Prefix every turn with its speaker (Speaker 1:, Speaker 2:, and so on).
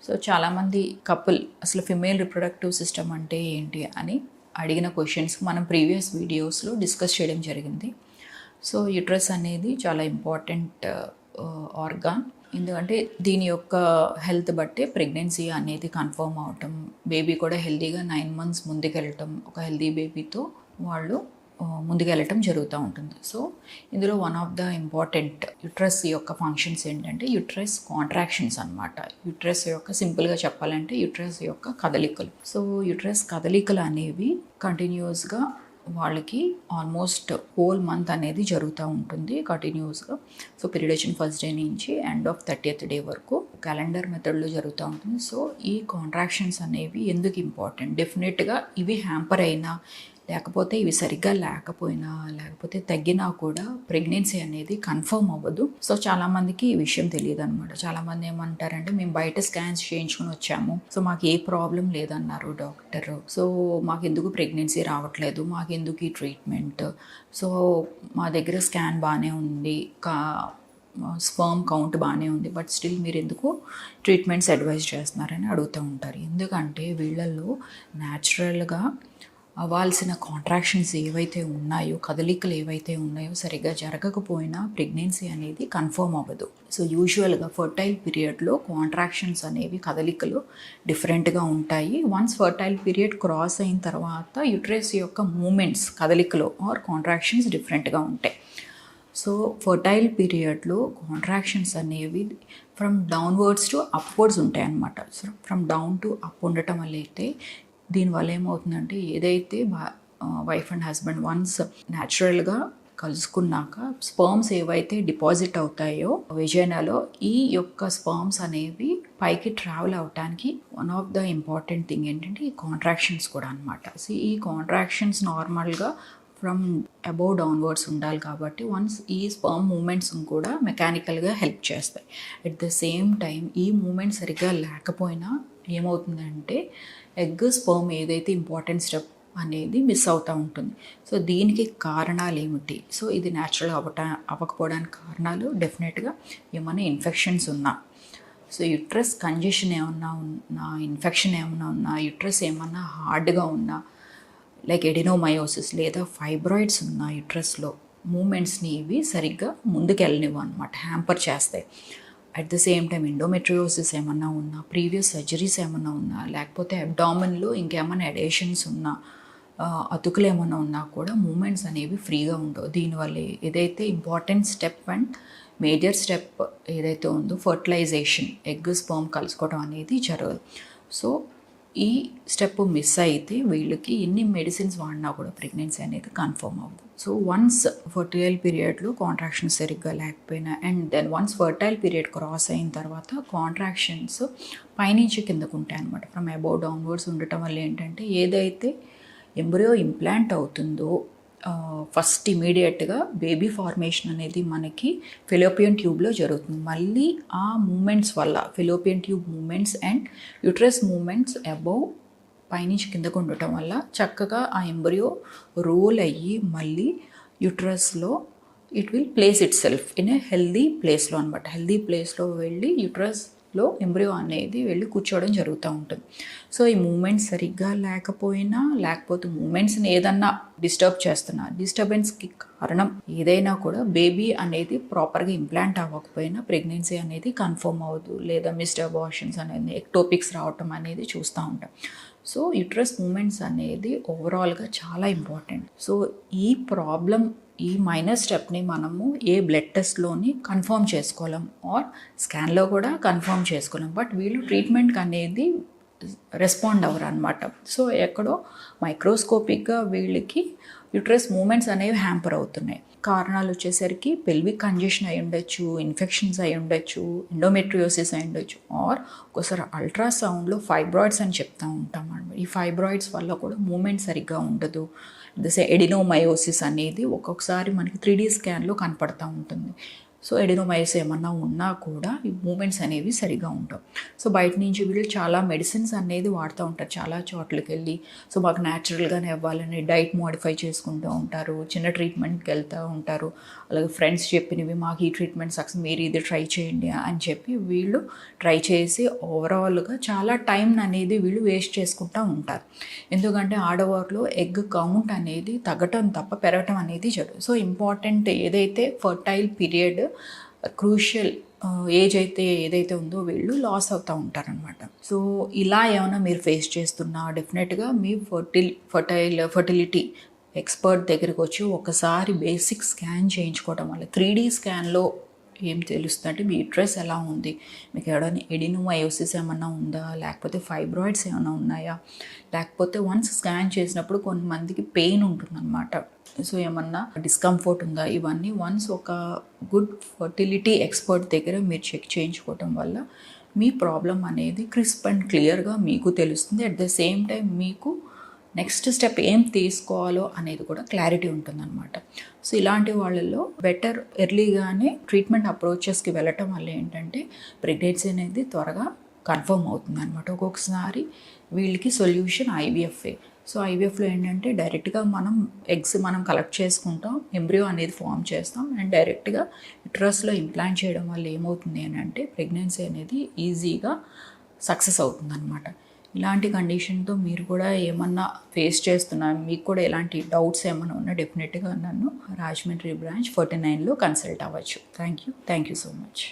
Speaker 1: So చాలామంది couple అసలు female reproductive system అంటే ఏంటి అని అడిగిన క్వశ్చన్స్కి మనం ప్రీవియస్ వీడియోస్లో డిస్కస్ చేయడం జరిగింది. సో యుట్రస్ అనేది చాలా ఇంపార్టెంట్ ఆర్గాన్. ఎందుకంటే దీని యొక్క హెల్త్ బట్టే ప్రెగ్నెన్సీ అనేది కన్ఫర్మ్ అవటం, బేబీ కూడా హెల్తీగా 9 months ముందుకెళ్ళటం, ఒక హెల్తీ బేబీతో వాళ్ళు ముందుకెళ్ళటం జరుగుతూ ఉంటుంది. సో ఇందులో one of the important uterus యొక్క ఫంక్షన్స్ ఏంటంటే యుట్రస్ కాంట్రాక్షన్స్ అనమాట. యుట్రస్ యొక్క సింపుల్గా చెప్పాలంటే యుట్రస్ యొక్క కదలికలు. సో యుట్రస్ కదలికలు అనేవి కంటిన్యూస్గా వాళ్ళకి ఆల్మోస్ట్ హోల్ మంత్ అనేది జరుగుతూ ఉంటుంది కంటిన్యూస్గా. సో పీరియడేషన్ ఫస్ట్ డే నుంచి ఎండ్ ఆఫ్ 30th day వరకు క్యాలెండర్ మెథడ్లో జరుగుతూ ఉంటుంది. సో ఈ కాంట్రాక్షన్స్ అనేవి ఎందుకు ఇంపార్టెంట్? డెఫినెట్గా ఇవి హ్యాంపర్ అయినా, లేకపోతే ఇవి సరిగ్గా లేకపోయినా, లేకపోతే తగ్గినా కూడా ప్రెగ్నెన్సీ అనేది కన్ఫర్మ్ అవ్వదు. సో చాలామందికి ఈ విషయం తెలియదు అనమాట. చాలామంది ఏమంటారంటే మేము బయట స్కాన్స్ చేయించుకుని వచ్చాము, సో మాకు ఏ ప్రాబ్లం లేదన్నారు డాక్టర్, సో మాకెందుకు ప్రెగ్నెన్సీ రావట్లేదు, మాకెందుకు ఈ ట్రీట్మెంట్, సో మా దగ్గర స్కాన్ బాగానే ఉంది, స్పర్మ్ కౌంట్ బాగానే ఉంది, బట్ స్టిల్ మీరు ఎందుకు ట్రీట్మెంట్స్ అడ్వైజ్ చేస్తున్నారని అడుగుతూ ఉంటారు. ఎందుకంటే వీళ్ళల్లో న్యాచురల్గా అవ్వాల్సిన కాంట్రాక్షన్స్ ఏవైతే ఉన్నాయో, కదలికలు ఏవైతే ఉన్నాయో సరిగ్గా జరగకపోయినా ప్రెగ్నెన్సీ అనేది కన్ఫర్మ్ అవ్వదు. సో యూజువల్గా ఫర్టైల్ పీరియడ్లో కాంట్రాక్షన్స్ అనేవి, కదలికలు డిఫరెంట్గా ఉంటాయి. వన్స్ ఫర్టైల్ పీరియడ్ క్రాస్ అయిన తర్వాత యుట్రస్ యొక్క మూమెంట్స్, కదలికలు ఆర్ కాంట్రాక్షన్స్ డిఫరెంట్గా ఉంటాయి. సో ఫర్టైల్ పీరియడ్లో కాంట్రాక్షన్స్ అనేవి ఫ్రమ్ డౌన్వర్డ్స్ టు అప్వర్డ్స్ ఉంటాయి అన్నమాట. So from down to up ఉండటం వల్ల అయితే దీనివల్ల ఏమవుతుందంటే, ఏదైతే వైఫ్ అండ్ హస్బెండ్ వన్స్ న్యాచురల్గా కలుసుకున్నాక స్పర్మ్స్ ఏవైతే డిపాజిట్ అవుతాయో వెజైనాలో, ఈ యొక్క స్పర్మ్స్ అనేవి పైకి ట్రావెల్ అవటానికి one of the important thing ఏంటంటే ఈ కాంట్రాక్షన్స్ కూడా అనమాట. సో ఈ కాంట్రాక్షన్స్ నార్మల్గా ఫ్రమ్ అబౌవ్ డౌన్వర్డ్స్ ఉండాలి కాబట్టి వన్స్ ఈ స్పర్మ్ మూమెంట్స్ కూడా మెకానికల్గా హెల్ప్ చేస్తాయి. అట్ ద సేమ్ టైం ఈ మూమెంట్ సరిగ్గా లేకపోయినా ఏమవుతుందంటే ఎగ్ స్పర్మ్ ఏదైతే ఇంపార్టెంట్ స్టెప్ అనేది మిస్ అవుతూ ఉంటుంది. సో దీనికి కారణాలు ఏమిటి? సో ఇది న్యాచురల్ అవ్వకపోవడానికి కారణాలు డెఫినెట్గా ఏమైనా ఇన్ఫెక్షన్స్ ఉన్నా, సో యుట్రస్ కంజెషన్ ఏమన్నా ఉన్నా, ఇన్ఫెక్షన్ ఏమన్నా ఉన్నా, యుట్రస్ ఏమన్నా హార్డ్గా ఉన్నా, లైక్ ఎడినోమయోసిస్ లేదా ఫైబ్రాయిడ్స్ ఉన్న యుట్రస్లో మూమెంట్స్ని ఇవి సరిగ్గా ముందుకెళ్ళనివ్వు అనమాట, హ్యాంపర్ చేస్తాయి. At the same time endometriosis ఏమన్నా ఉన్నా, ప్రీవియస్ సర్జరీస్ ఏమన్నా ఉన్నా, లేకపోతే అబ్డామిన్లో ఇంకేమైనా ఎడేషన్స్ ఉన్నా, అతుకులు ఏమన్నా ఉన్నా కూడా మూమెంట్స్ అనేవి ఫ్రీగా ఉండవు. దీనివల్ల ఏదైతే important step and major step ఏదైతే ఉందో ఫర్టిలైజేషన్, ఎగ్ స్పర్మ్ కలుసుకోవడం అనేది జరగదు. సో ఈ స్టెప్ మిస్ అయితే వీళ్ళకి ఎన్ని మెడిసిన్స్ వాడినా కూడా ప్రెగ్నెన్సీ అనేది కన్ఫర్మ్ అవ్వదు. సో వన్స్ ఫర్టైల్ పీరియడ్లో కాంట్రాక్షన్స్ సరిగ్గా లేకపోయినా, and then once fertile period cross అయిన తర్వాత కాంట్రాక్షన్స్ పైనుంచి కిందకు ఉంటాయి అనమాట, ఫ్రమ్ అబౌవ్ డౌన్వర్డ్స్ ఉండటం వల్ల ఏంటంటే ఏదైతే ఎంబ్రియో ఇంప్లాంట్ అవుతుందో ఫస్ట్ ఇమీడియట్గా బేబీ ఫార్మేషన్ అనేది మనకి ఫెలోపియన్ ట్యూబ్లో జరుగుతుంది. మళ్ళీ ఆ మూమెంట్స్ వల్ల fallopian tube movements and uterus movements above పైనుంచి కిందకు ఉండటం వల్ల చక్కగా ఆ ఎంబ్రియో రోల్ అయ్యి మళ్ళీ యుట్రస్లో it will place itself in a healthy ప్లేస్లో అనమాట. హెల్దీ ప్లేస్లో వెళ్ళి యుట్రస్లో ఎంబ్రియో అనేది వెళ్ళి కూర్చోవడం జరుగుతూ ఉంటుంది. సో ఈ మూమెంట్స్ సరిగ్గా లేకపోతే మూమెంట్స్ని ఏదన్నా డిస్టర్బ్ చేస్తున్నా, డిస్టర్బెన్స్కి కారణం ఏదైనా కూడా బేబీ అనేది ప్రాపర్గా ఇంప్లాంట్ అవ్వకపోయినా ప్రెగ్నెన్సీ అనేది కన్ఫర్మ్ అవ్వదు, లేదా మిస్డ్ అబార్షన్స్ అనేది, ఎక్టోపిక్స్ రావటం అనేది చూస్తూ ఉంటాం. సో యుట్రస్ మూమెంట్స్ అనేది ఓవరాల్గా చాలా ఇంపార్టెంట్. సో ఈ ప్రాబ్లం, ఈ మైనర్ స్టెప్ని మనము ఏ బ్లడ్ టెస్ట్లోని కన్ఫర్మ్ చేసుకోలేం ఆర్ స్కాన్లో కూడా కన్ఫర్మ్ చేసుకోలేం, బట్ వీళ్ళు ట్రీట్మెంట్కి అనేది రెస్పాండ్ అవ్వరు అనమాట. సో ఎక్కడో మైక్రోస్కోపిక్గా వీళ్ళకి యుట్రస్ మూమెంట్స్ అనేవి హ్యాంపర్ అవుతున్నాయి. కారణాలు వచ్చేసరికి పెల్విక్ కంజెషన్ అయి ఉండొచ్చు, ఇన్ఫెక్షన్స్ అయి ఉండొచ్చు, ఎండోమెట్రియోసిస్ అయి ఉండొచ్చు, ఆర్ ఒకసారి అల్ట్రాసౌండ్లో ఫైబ్రాయిడ్స్ అని చెప్తూ ఉంటాం అనమాట. ఈ ఫైబ్రాయిడ్స్ వల్ల కూడా మూమెంట్ సరిగ్గా ఉండదు. ఎడినోమయోసిస్ అనేది ఒక్కొక్కసారి మనకి 3D స్కాన్లో కనపడుతూ ఉంటుంది. సో ఎడినోమైసిస్ ఏమన్నా ఉన్నా కూడా ఈ మూమెంట్స్ అనేవి సరిగా ఉండవు. సో బయట నుంచి వీళ్ళు చాలా మెడిసిన్స్ అనేది వాడుతూ ఉంటారు, చాలా చోట్లకి వెళ్ళి. సో మాకు న్యాచురల్గానే అవ్వాలని డైట్ మోడిఫై చేసుకుంటూ ఉంటారు, చిన్న ట్రీట్మెంట్కి వెళ్తూ ఉంటారు. అలాగే ఫ్రెండ్స్ చెప్పినవి మాకు ఈ ట్రీట్మెంట్ సక్సెస్, మీరు ఇది ట్రై చేయండి అని చెప్పి వీళ్ళు ట్రై చేసి ఓవరాల్గా చాలా టైం అనేది వీళ్ళు వేస్ట్ చేసుకుంటూ ఉంటారు. ఎందుకంటే ఆడవారిలో ఎగ్ కౌంట్ అనేది తగ్గటం తప్ప పెరగటం అనేది జరగదు. సో ఇంపార్టెంట్ ఏదైతే ఫర్టైల్ పీరియడ్ క్రూషియల్ ఏజ్ అయితే ఏదైతే ఉందో వీళ్ళు లాస్ అవుతూ ఉంటారనమాట. సో ఇలా ఏమైనా మీరు ఫేస్ చేస్తున్నా డెఫినెట్గా మీ ఫర్టిలిటీ ఎక్స్పర్ట్ దగ్గరికి వచ్చి ఒకసారి బేసిక్ స్కాన్ చేయించుకోవడం వల్ల 3D స్కాన్లో ఏం తెలుస్తుంది అంటే మీ యూట్రస్ ఎలా ఉంది, మీకు ఎడినోమయోసిస్ ఏమన్నా ఉందా, లేకపోతే ఫైబ్రాయిడ్స్ ఏమైనా ఉన్నాయా, లేకపోతే వన్స్ స్కాన్ చేసినప్పుడు కొంతమందికి పెయిన్ ఉంటుందన్నమాట. సో ఏమన్నా డిస్కంఫర్ట్ ఉందా, ఇవన్నీ వన్స్ ఒక గుడ్ ఫర్టిలిటీ ఎక్స్పర్ట్ దగ్గర మీరు చెక్ చేయించుకోవటం వల్ల మీ ప్రాబ్లం అనేది క్రిస్ప్ అండ్ క్లియర్గా మీకు తెలుస్తుంది. అట్ ద సేమ్ టైం మీకు నెక్స్ట్ స్టెప్ ఏం తీసుకోవాలో అనేది కూడా క్లారిటీ ఉంటుందన్నమాట. సో ఇలాంటి వాళ్ళల్లో బెటర్ ఎర్లీగానే ట్రీట్మెంట్ అప్రోచెస్కి వెళ్ళటం వల్ల ఏంటంటే ప్రెగ్నెన్సీ అనేది త్వరగా కన్ఫర్మ్ అవుతుంది అనమాట. ఒక్కొక్కసారి వీళ్ళకి సొల్యూషన్ ఐవీఎఫ్ఏ. సో ఐవీఎఫ్లో ఏంటంటే డైరెక్ట్గా ఎగ్స్ మనం కలెక్ట్ చేసుకుంటాం, ఎంబ్రియో అనేది ఫామ్ చేస్తాం అండ్ డైరెక్ట్గా యుట్రస్లో ఇంప్లాంట్ చేయడం వల్ల ఏమవుతుంది అని అంటే ప్రెగ్నెన్సీ అనేది ఈజీగా సక్సెస్ అవుతుంది అనమాట. ఇలాంటి కండిషన్తో మీరు కూడా ఏమన్నా ఫేస్ చేస్తున్నా, మీకు కూడా ఎలాంటి డౌట్స్ ఏమైనా ఉన్నా డెఫినెట్గా నన్ను రాజమండ్రి బ్రాంచ్ 49లో కన్సల్ట్ అవ్వచ్చు. Thank you so much.